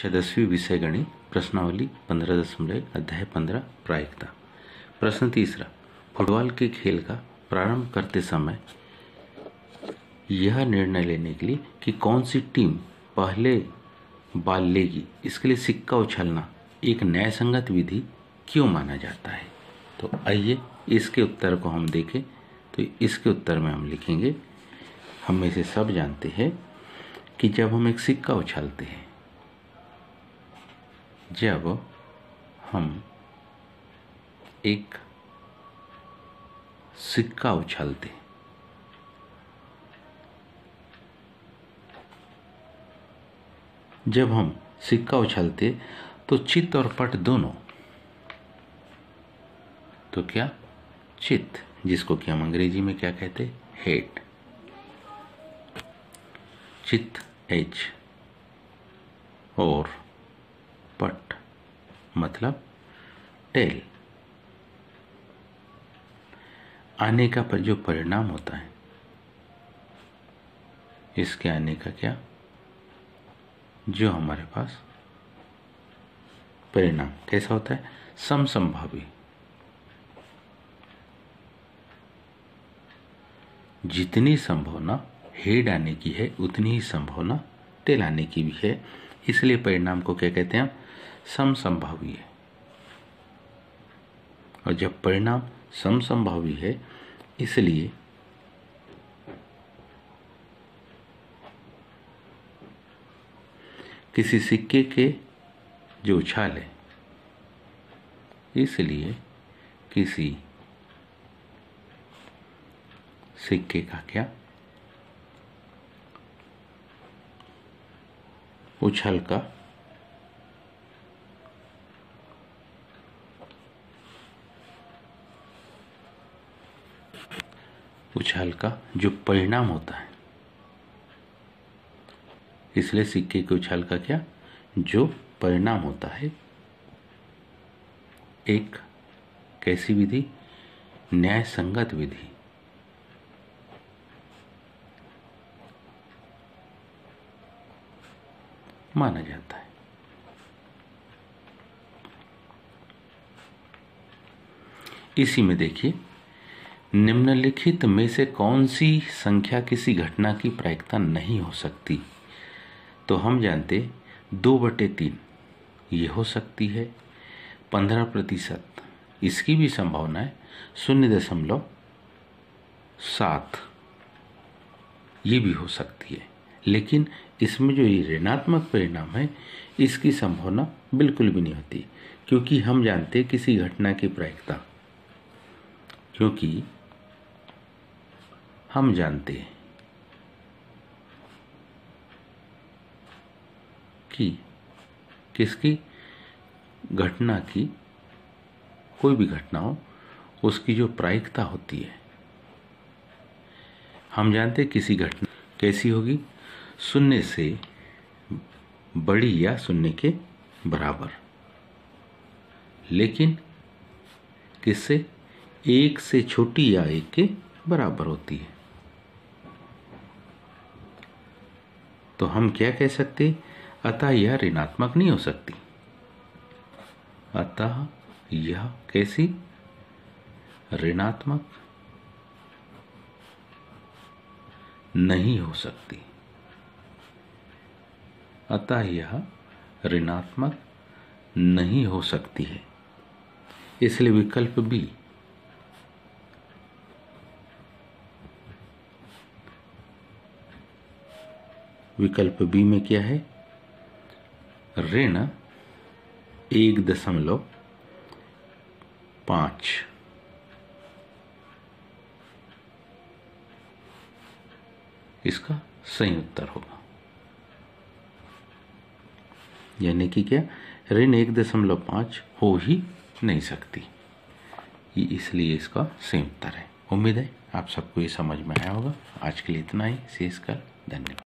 कक्षा 10वीं विषय गणित प्रश्नावली 15.1 अध्याय 15 प्रायिकता। प्रश्न तीसरा, फुटबॉल के खेल का प्रारंभ करते समय यह निर्णय लेने के लिए कि कौन सी टीम पहले बॉल लेगी, इसके लिए सिक्का उछलना एक न्यायसंगत विधि क्यों माना जाता है। तो आइए इसके उत्तर को हम देखें। तो इसके उत्तर में हम लिखेंगे, हम में से सब जानते हैं कि जब हम एक सिक्का उछालते हैं, जब हम एक सिक्का उछालते हैं, जब हम सिक्का उछालते तो चित्त और पट दोनों, तो क्या चित्त, जिसको कि हम अंग्रेजी में क्या कहते हैं, हेड, चित्त एच, और पट मतलब टेल, आने का पर जो परिणाम होता है, इसके आने का क्या, जो हमारे पास परिणाम कैसा होता है, समसंभावी। जितनी संभावना हेड आने की है उतनी ही संभावना टेल आने की भी है, इसलिए परिणाम को क्या कहते हैं, हम समसंभावी है। और जब परिणाम समसंभावी है, इसलिए किसी सिक्के के जो उछाल है, इसलिए किसी सिक्के का क्या उछाल का जो परिणाम होता है, इसलिए सिक्के के उछाल का क्या जो परिणाम होता है, एक कैसी विधि, न्याय संगत विधि माना जाता है। इसी में देखिए, निम्नलिखित में से कौन सी संख्या किसी घटना की प्रायिकता नहीं हो सकती। तो हम जानते 2/3 ये हो सकती है, 15% इसकी भी संभावना है, 0.7 ये भी हो सकती है। लेकिन इसमें जो ये ऋणात्मक परिणाम है, इसकी संभावना बिल्कुल भी नहीं होती, क्योंकि हम जानते हैं किसी घटना की प्रायिकता, क्योंकि हम जानते हैं कि किसकी घटना की, कोई भी घटना हो, उसकी जो प्रायिकता होती है, हम जानते हैं किसी घटना कैसी होगी, 0 से बड़ी या 0 के बराबर, लेकिन किससे, 1 से छोटी या 1 के बराबर होती है। तो हम क्या कह सकते, अतः यह ऋणात्मक नहीं हो सकती, अतः यह कैसी, ऋणात्मक नहीं हो सकती, अतः यह ऋणात्मक नहीं हो सकती है। इसलिए विकल्प बी, विकल्प बी में क्या है, ऋण 1.5 इसका सही उत्तर होगा। यानी कि क्या, ऋण 1.5 हो ही नहीं सकती, इसलिए इसका सही उत्तर है। उम्मीद है आप सबको ये समझ में आया होगा। आज के लिए इतना ही, शेष कल, धन्यवाद।